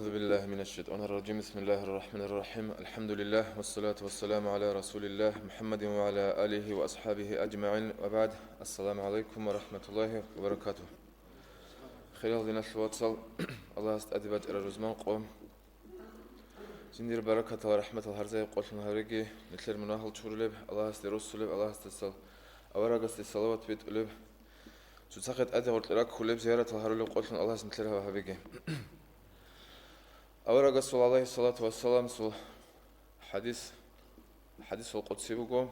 أعوذ بالله من الشيطان الرجيم بسم الله الرحمن الرحيم الحمد لله والصلاة والسلام على رسول الله محمد وعلى آله وأصحابه أجمعين وبعد السلام عليكم ورحمة الله وبركاته خلال دينا الواتسال الله استأدبت إلى رزمان قوم زندير بركة ورحمة الهرزي قوشن هرقي نتلر مناهل شورلب الله استرسلب الله استسل أورق استسلوات بيت قلب تساقط أدى ورتلك خلب زيارة الهرلب قوشن الله سنتلرها وهبقي أورا رسول الله صلى الله عليه وسلم سو حديث القدسي بقول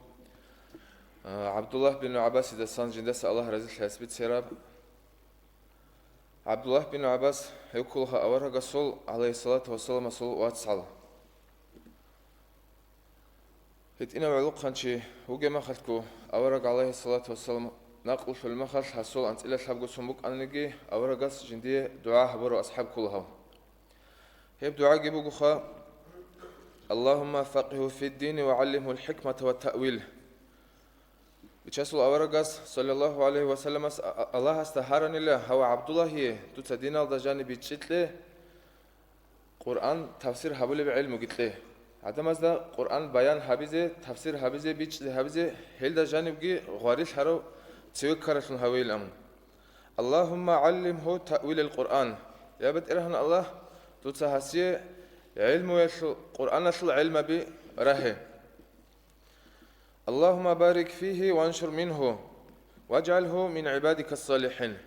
عبد الله بن عباس إذا سان جندس الله رزق حسبت سيراب عبد الله بن عباس يقولها أورا رسول عليه الصلاة والسلام سو واتسال هتينا معلوق خنشي وجمع خلكو أورا عليه الصلاة والسلام نقل في المخل حصل أنت إلى حبق سمبك أنجي أورا قص جندي دعاء برو أصحاب كلها هيب دعاء جيبو خا اللهم فقهه في الدين وعلمه الحكمة والتأويل بتشاسل أورقاس صلى الله عليه وسلم الله استهارني له هو عبد الله هي تتدين الدجاني بيتشتله قرآن تفسير حبله بعلم قلت له عدم هذا قرآن بيان حبيزه تفسير حبيزه بيتشله حبيزه هل دجاني بقي غاريش حرو تيوكرشن هوي الأمن اللهم علمه تأويل القرآن يا بد إرهن الله تتحسي علم القرآن شل علم بره اللهم بارك فيه وانشر منه واجعله من عبادك الصالحين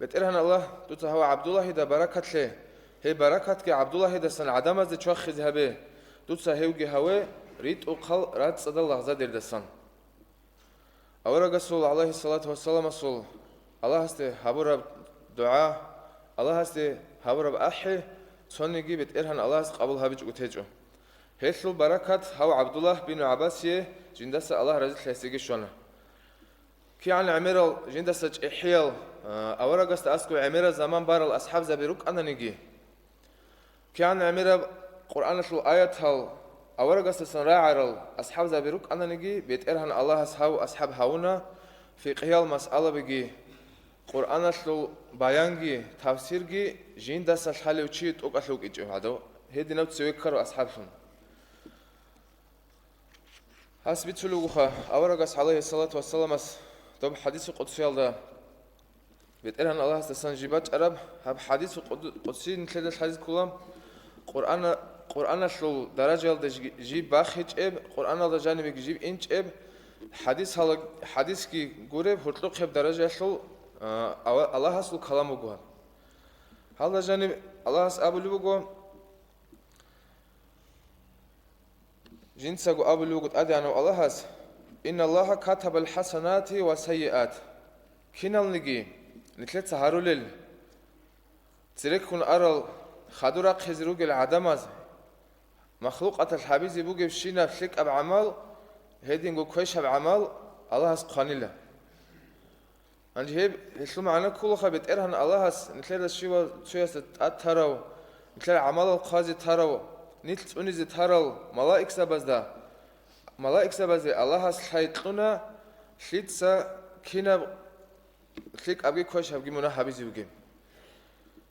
بترهن الله تتهوى عبد الله ده بركة له هي بركة كعبد الله ده سن عدم ذي تشخذ هبه تتهوى هوا ريت أقل رات صد الله زادر دسان أورا رسول عليه الصلاة والسلام صل الله هسته حبر دعاء الله هسته حبر أحي سونيجي بترهن الله قبل هبج وتجو هيثل بركات هو عبد الله بن عباس جندس الله رزق حسيجي شونه كي عن عمير جندس إحيال أورا قست أسكو عمير زمان بار الأصحاب زبيروك أنا نجي كي عن عمير قرآن شو آيات هال أورا قست سنراعر الأصحاب زبيروك أنا نجي بترهن الله أصحاب هونا في قيال مسألة بيجي قرآن شو بيانجي تفسيرجي جندس الحالي وشيت أقلوك إجوا هذا هدي نوت سويكروا أصحابهم حسبت شلوخه أورقس عليه الصلاة والسلام طب حديث قدسي الله بيتقالن الله استسنجبت عرب هب حديث قدسي نتلد الحديث كلام قرآن شو درجة جيب باخج إب قرآن الله جانبك جيب إنش إب حديث كي قرب هرتلق خب درجة شو الله هسلو كلامه جوه هذا جانب الله هس أبو لوجو جنسه أبو لوجو أدي أنا الله هس إن الله كتب الحسنات والسيئات كنا نجي نتلت سهرولل تركون أرل خدورة خزروج العدمز مخلوقة الحبيز يبوج بشينا فلك أب عمل هيدينجو كويش أب عمل الله هس قانله أنجيب هسلو معنا كل خبيت إرهن الله هس نتلاقي شو ترى نتلاقي عمل القاضي ترى نتل أنيز ترى ملائكة سبزدا ملائكة سبزدا الله هس حيطلنا شيتسا كنا شيك أبغى كويش أبغى منا حبيزي بقى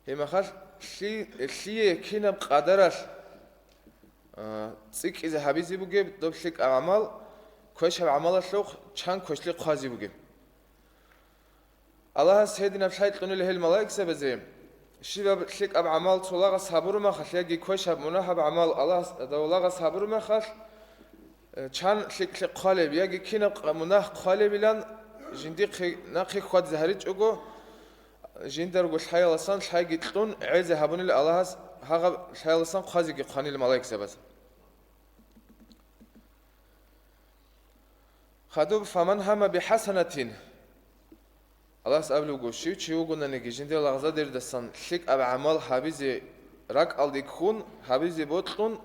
هي ما خاش شيء كنا بقدرش تسيك إذا حبيزي بقى دوب شيك عمل كويش عمل الشوق كان كويش لي قاضي بقى الله سيدنا في حيث قنول هي الملائكة سبزيم الشيء شيك أب عمل صلاة صبر ما خش يجي كويش مناهب عمل الله دولاة صبر ما خش كان شيك قالب يجي كنا مناه قالب لان جندق ناقي خد زهرج أجو جندر قش حي لسان حي جتلون عز هبون الله هذا حي لسان خازي قاني الملائكة سبز خدوب فمن هم بحسنة الله سأبلغ شيء يقولنا نيجي جندي لغزة دير دستان شيك أب عمل حبيزي رك الديكون حبيزي بطلون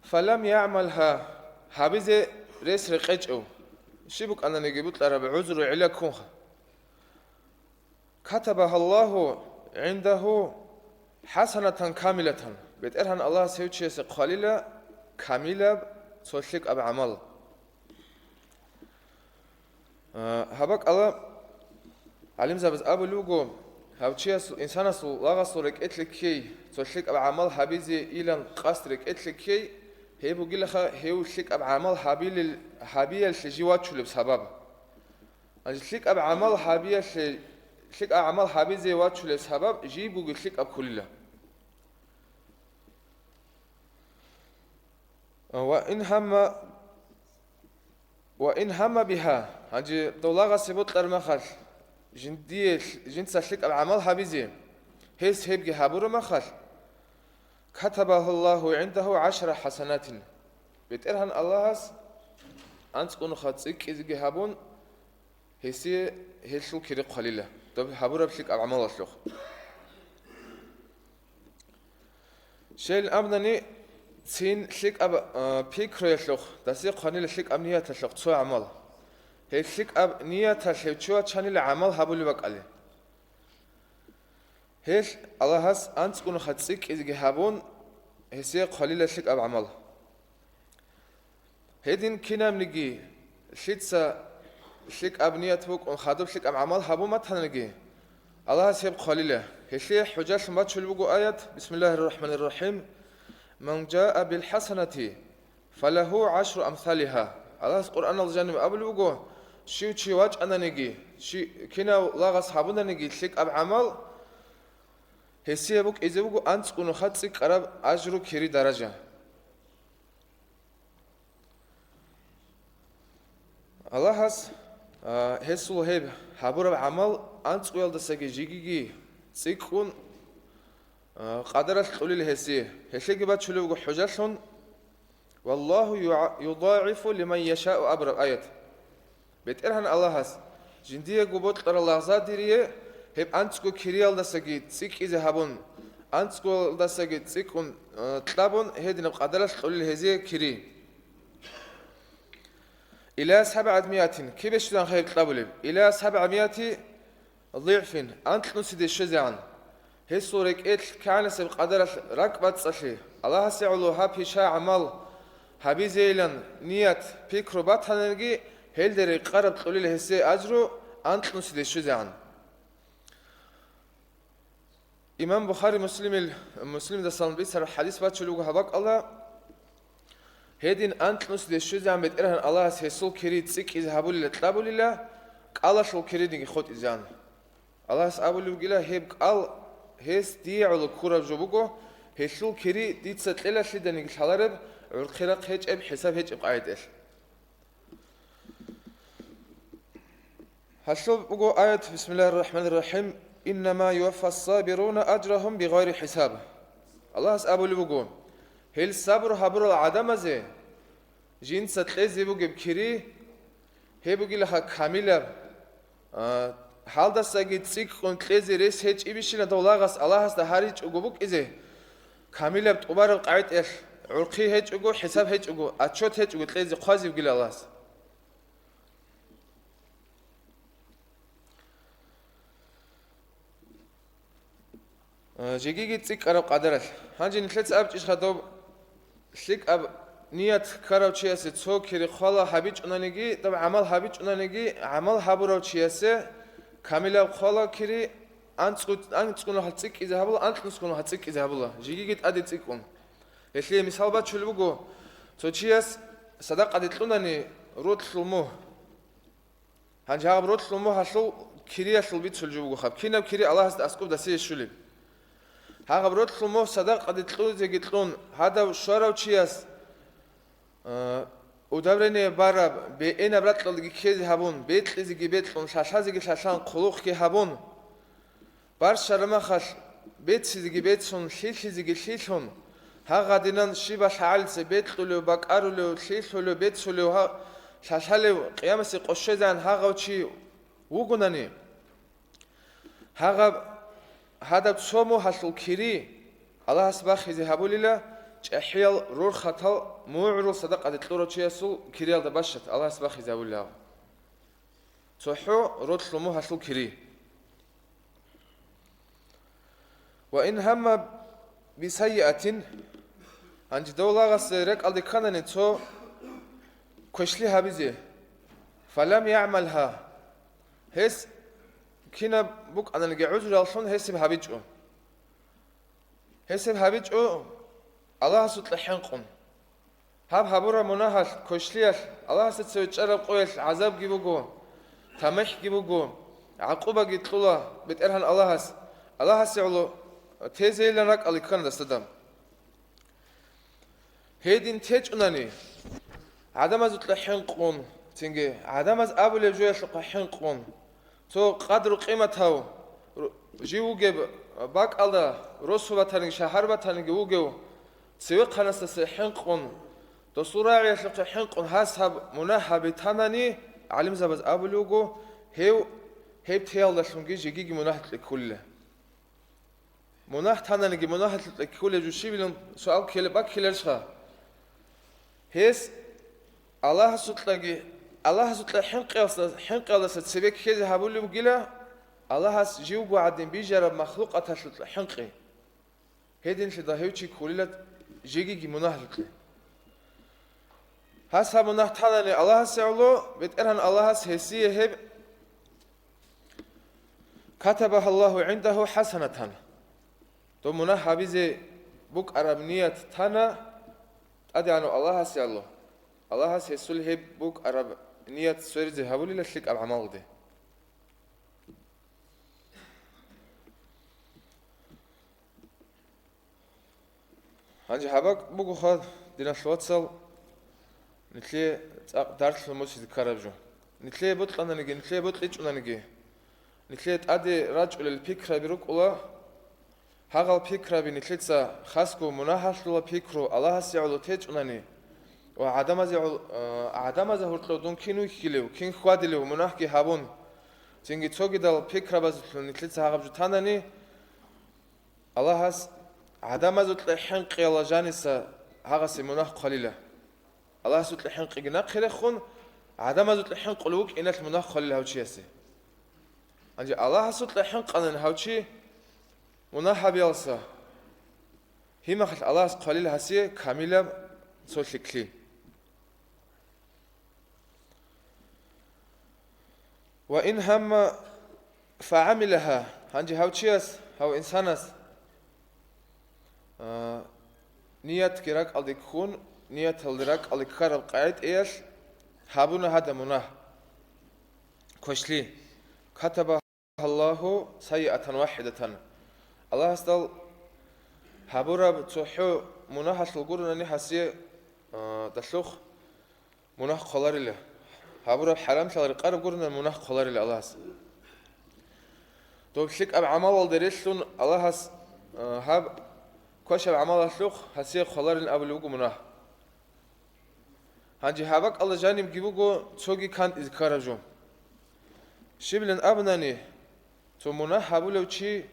فلم يعملها حبيزي ريس رقيجو شيبك أنا نيجي بطل ربع عذر عليكم كتبها الله عنده حسنة كاملة بتقرهن الله سيوتشي قليلة كاملة سوشيك أب عمل هبك الله علم زبز أبو لوجو هاوتشيس إنسانس لاغاسورك إتلكي تشلك أبعمل حبيزي إيلان قاسترك إتلكي هيبو جلخا هيو شلك أبعمل حبيل شجيوات شلب سبب شلك أبعمل حبيل شلك أعمل حبيزي وات شلب سبب جيبو شلك أب كلله وإن هم بها هاجي دولاغا سبوت المخل جنس شلك العمل حبيزي هيس هيبجي هابور مخل كتبه الله عنده 10 حسنات بترهن الله أنت كون خاطئك إذا هابون هيسي هيشو كري قليلة طب هابور بشلك العمل أشلوخ شيل أبنني تين شلك أب بيكرو يشلوخ داسي قانيل شلك أب نية تشلوخ تسوى عمل هي شلك أب نية تشلوخ تشوى تشاني العمل هابولي بقالي هيش الله هس أنت كون خاطئك إذا هابون هيسي قليل شلك أب عمل هيدين كنا منجي شيتسا شلك أب نية فوق ونخاطب شلك أب عمل هابو ما تنجي الله هس يب قليله هيشي حجاج ما تشلبقوا آيات بسم الله الرحمن الرحيم من جاء بالحسنة فله 10 أمثالها الله القرآن الجانب أبل وجو شيء واج أنا نجي شيء كنا لاغس حبنا نجي شيك أب عمل هسي بوك إذا بوجو أنت كونو خاتسك قرب أجرو كيري درجة الله هس هسول هيب حبور عمل أنت قيل دسجي جيجي سيكون قدرت قولي الهسي هسي جبت شلوق حجاشون والله يضاعف لمن يشاء أبر آيات بترهن الله هس جندية جبت قر الله زاديرية هب أنتكو كريال دسجي تسيك إذا هبون أنتكو دسجي تسيكون تلابون هدين قدرت قولي الهسي كري إلى 700 كيف يشتغل خير تلابولي إلى 700 ضعف أنت نسيد الشزعان هي صورك إتل كان سب قدرت ركبت صشي الله سيعلو هابي شاع عمل هابي زيلان نيات بيكروبات هنرجي هل دري قرب تقولي له هسي أجرو أنت نسيد الشزعان إمام بخاري مسلم ده صلى بيسر حديث باتشلوه هباك الله هيدين أنت نسيد الشزعان بترهن الله سيسول كريد سيك إذا هبولي لتلابولي له قال شو كريد نجي خد إزان الله سأبولي وقيله هيب قال هيس دي على كورة جوبوكو هيشل كري دي تسلل شدة نيجي حلرب والخيرق هيج أب حساب هيج أب قاعد إيش هشلو بقو آية بسم الله الرحمن الرحيم إنما يوفى الصابرون أجرهم بغير حساب الله سأبولي بقو هل الصبر هبر العدم زي جين ستلزي بقو بكري هي بقي لها كاملة حال دستگی تسیک کن کلیزی ریس هیچ ایبیشینه دولاغس الله هست هریچ اگوبوک ایزه کامیل بتوبار قاعد اش عرقی هیچ اگو حساب هیچ اگو اتشوت هیچ اگو کلیزی قاضی بگیل الله هست جيجي تسيك أرب قدرت هنجي نتلت أب إيش خدوب سيك أب نيت كارو تشياسي تسو كيري خلا حبيج أنانيجي طب عمل حبيج أنانيجي عمل حبورو تشياسي كاملا خلا كيري أنت تكون هتسيك إذا هبلا أنت تكون هتسيك إذا هبلا جيجي أدي تسيكون يخلي مثال بات شو بقول تشياس صدق أدي تلونني روت سلمو هنجي هاب روت سلمو هسلو كيري هسلو بيت سلجو بقول خب كينا كيري الله هست أسكوب دسي شولي هاغ بروت سلمو صدق أدي تلون زي تلون هذا شارو تشياس ودبرني بارب بين برات للجي كيز هابون بيت لزجي بيت لون شاشازجي شاشان قلوخ كي هابون بار شرما خش بيت سزجي بيت سون شيش زجي شيشون ها غادينان شيبا شعال بيت لو بقارلو شيشلو بيت سلو ها شاشالو قيامسي قشزان ها غوشي وغناني ها هذا سومو حصل كيري الله سبحانه يذهبوا جحيل رور خطل موعر صدق عدد لورو تشيسو كيريال دبشت الله سبحانه يذهبوا له صحو رود سلمو حصل كيري وإن هم بسيئة عند دولة غسرك على كنن تو كشلي هبزي فلم يعملها هس كنا بوك أنا نجي عذر أصلاً هسب هابيجو هسب هابيجو الله سوت لحنقون هاب هابورا مناهل كشليال الله ستسوي تشرب قويل عذاب جيبوجو تمح جيبوجو عقوبة جيتلولا بتأرهن الله هس يعلو تيزي لناك اللي كان دستدم هيدين تيج أناني عدم أزوت لحنقون تيجي عدم أز أبو لجوي لحنقون تو قدر قيمته جيوجب باك الله رسوبة تاني شهر بتاني جيوجو سوق خناس حنقون تصورة يخلق حنقون حسب مناحة بتمني علم زبز أبلوجو هيو تيال لشونجي جيجي مناحة لكله مناحة تاني مناحة لكله جوشي بيلون سؤال كله باك كلرشها هيس الله سطلقي الله سطلق حنق سبيك كذا هبولو جلا الله هس جيوجو عدين بيجرب مخلوق أتشلط حنقي هيدين شدا هيوشي كوليلة جيجي مناحة هسه مناح تاني الله سعلو بتأرهن الله هسيه هب كتبها الله عنده حسنة تو مناح بيزي بوك أربنية تانا أدي عنو الله سعلو الله سيسول هب بوك أربنية سوري هبولي لشلك العمل دي هنجي حبك بوكو خاد دينا شواتسل نتلي دارت الموسي ذكرابجو نتلي بطل أنا نجي نتلي بطل إيش أنا نجي نتلي تأدي رجل الفكرة بيروك ولا هذا الفكرة بنتلي تسا خاسكو مناحش ولا فكرو الله سيعلو تيج أنا ني وعدم زي هرتلو دون كينو كيلو كين خوادلو مناحكي هابون تيجي توجي دال الفكرة بس نتلي تسا هذا بجو تاني الله هس عدم زي تلحين قيلا جانسا هذا سي مناح قليله الله سوت لحين قينا خيرخون عدم زوت لحين قلوك إنك مناخ خليل هاوشي يسي أنجي الله سوت لحين قانن هاوشي مناح بيالسا هما خل الله قليل هسي كاملة سوت لكلي وإن هم فعملها أنجي هاوشي يس هاو إنسانس نيات كراك ألدي كون نية الدرك اللي كارب قاعد إيش هابونا هذا مناه كشلي كتب الله سيئة واحدة الله استل هابورا بتوحو مناه الجورنا نحسي دشلوخ مناه خلاري له هابورا حرام شلر قارب جورنا مناه خلاري له الله هس تو بشك أب عمل الدريسون الله هس هاب كوش أب عمل الشلوخ هسي خلاري أب لوجو مناه هنجي هابك الله جانب جيبوجو تسوقي كانت إذكارجو شبلن أبناني تو مناه حبولو شيء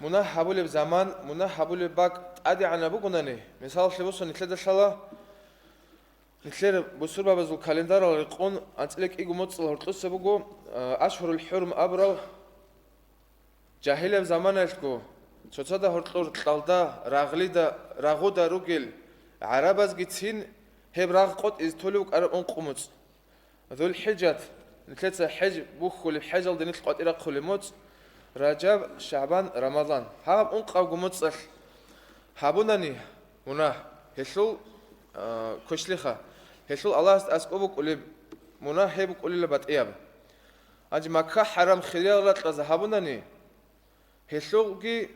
مناه حبولو بزمان مناه حبولو باك أدي عنا بقولني مثال شبوسو نتلد شلا نتلر بسرعة بزول كالندر الرقون أنتلك إيجو متصل هرتلس بقو أشهر الحرم أبرو جاهلة بزمان إشكو تصدق هرتلور تلدا راغليدا راغودا روجل عربز جتين هبراغ قط إز تولوك أرب أنقمت ذو الحجات نتلت حج بوخل الحجل دي نتلقى إلى قل موت رجب شعبان رمضان هاب أنقى قمت صح هابونني مناه هشل كشلخة هشل الله أسقبك قلب مناه هبك قلب لبت إياب أنج مكة حرام خلال رات لزهابونني هشل جي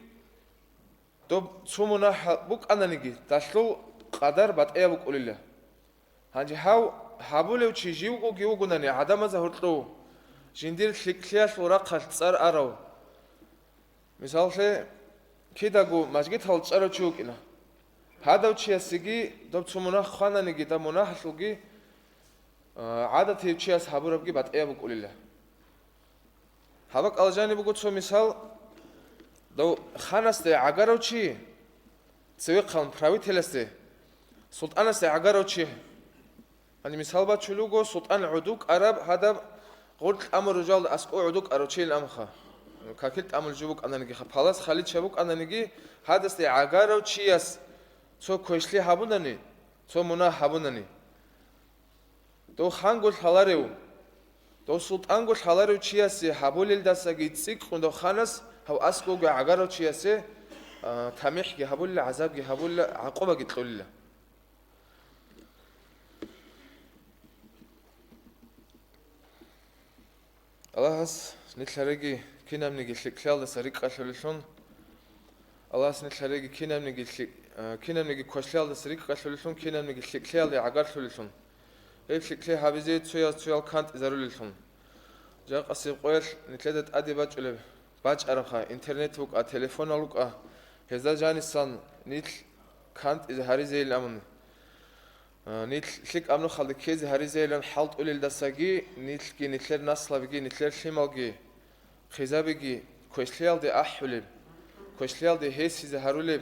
دوب شو مناه بوك أنا نجي تشلو قدر بت إياب قلله هنجي هاو هابولو تشيجيوكو جيوكو ناني عدم زهرتلو جندير شكلياش وراقل تصار أراو مثال شيء كده جو مجد هال تصار تشوكينا هذا وشيء سجي دوب تسمونه خانة نجي دا مناح شوكي عادة هيوشياس هابورو بجي بات إيابو قوليله هابك الجاني بقول شو مثال دو خانستي عقارو شيء تسوي قلم براوي تلستي سلطان استي عقارو شيء أنا مثال بتشلوجو سلطان عدوك عرب هذا قلت أمر رجال أسقو عدوك أروشي الأمخا كاكلت أمر جبوك أنا نجي خلاص خالد شبوك أنا نجي هذا استي عقارو شيء تو كويشلي هابونني تو منا هابونني تو خانقول حلاريو То султан гол халару чиясе хабулил дасаги цик хундо ханас хав аско га агаро чиясе тамих ги хабул азаб ги хабул ақоба ги тқулла Allah's nitlaregi kinamnigi hlikhlal dasari qallulishun Allah's nitlaregi kinamnigi khoslal dasari qallulishun kinamnigi hlikhlal agarlulishun hlikhle habize tsuyal kant zarulishun jaqasi qoyl nitladat adi bachule bacharaxa internet vuk a telefonaluk a hezajanisan nit kant iz harizel amun نيت لك أمنو خالد كيز هريزة لان حالت أولي الدساقي نيت كي نتلر نصلا بيجي نتلر شمالجي خزابيجي كويسليال دي أحولي كويسليال دي هيس زهرولي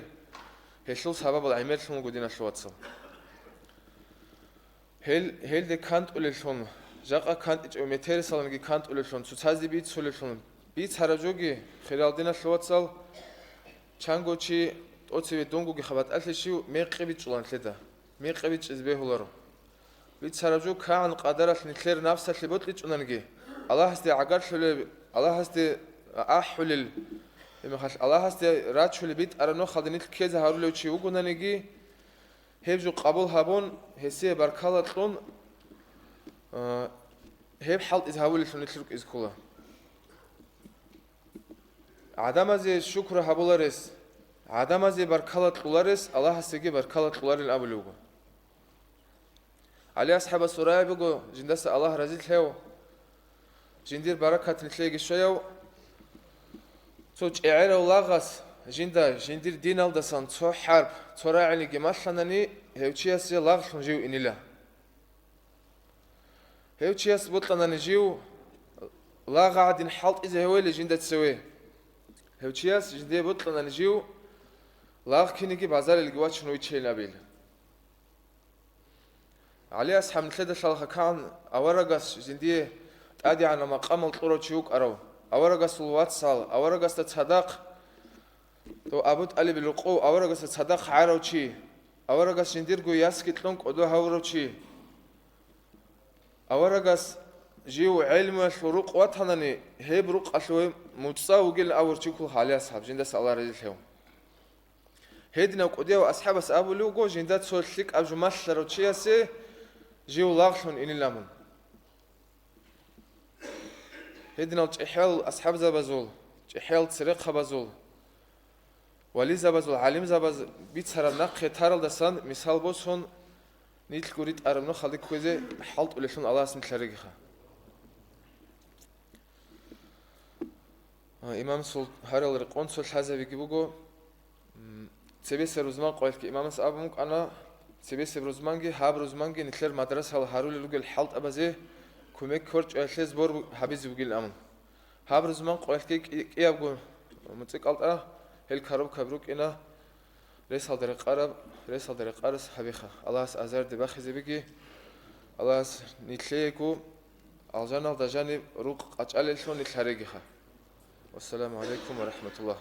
هيشلو سبب العمل شو موجودين شواتسل هل دي كانت أولي شون جاقا كانت متر سالنجي كانت أولي شون سوتازي بيت سولي شون بيت هرجوجي خلال دينا شواتسل چانگوچي أوتسي دونگوجي خبات ألشيو ميقبي تشلان كده ميقبي تشزبيهولارو بيت سرجو كان قدرت نتلر نفسه اللي بطلت وننجي الله هستي عقل شل الله هستي أحول الله هستي رات شل بيت أرنو خدنيت كذا هارولو شيء وقولنجي هبجو قبول هبون هسي بركالتلون هب حالت إزهاول شل نتلرك إزكولا عدم زي شكر هبولارس عدم زي بركالتلولارس الله هستي بركالتلولار الأبلوغو علي أصحاب السورة بيقول جندس الله رزيل له جندير بركة نتلاقي شوية توج إعارة ولاغس جندير دين الدسان تو حرب تو راعي جمالنا هيوتشياس لاغش نجيو إنيلا هيوتشياس بطلنا نجيو لاغ عادين حالت إذا هو اللي جندة تسويه هيوتشياس جندير بطلنا نجيو لاغ كينيجي بازار الجواتش نويتشي نابيل علي أصحاب نتلد شالخ كان أورجس جندية أدي عن مقام الطرق شيوك أرو أورجس الواتسال أورجس تصدق تو أبوت علي بالقو أورجس تصدق عارو شيء أورجس جندير جو ياسكت لونك أدو هورو شيء أورجس جيو علم الشروق وطنني هبروق أشوي متصاوجل أور شيكو علي أصحاب جندس الله رجلهم هيدنا وقديو أصحاب أصحاب لوجو جندات سولتك أبجمال شروتشياسي جيو لاغشون إني لامن هيدنا وجحيل أصحاب زبازول جحيل تسرق خبازول ولي زبازول علم زباز بيت سراب نقي تارل دسان مثال بوسون نيتل كوريت أرمنو خالد كوزي حالت ولشون الله اسم تلاريخا إمام سول هارل رقون سول حازة بيجيبوغو سبيس روزمان قلت كي إمام سأبمك أنا سبيس روزمانجي هاب روزمانجي نتلر مدرسة هارول لوجل حالت أبزه كوميك كورج أشلز بور حبيز بقول أمم هاب روزمان قلت كي إيه أبغى متسك قلت هل كروب كبروك إنا رئيس هذا القارس حبيخة الله أزار دباخي زبيكي الله نتليكو الجنة دجاني روق أجعل شلون نتحرقها والسلام عليكم ورحمة الله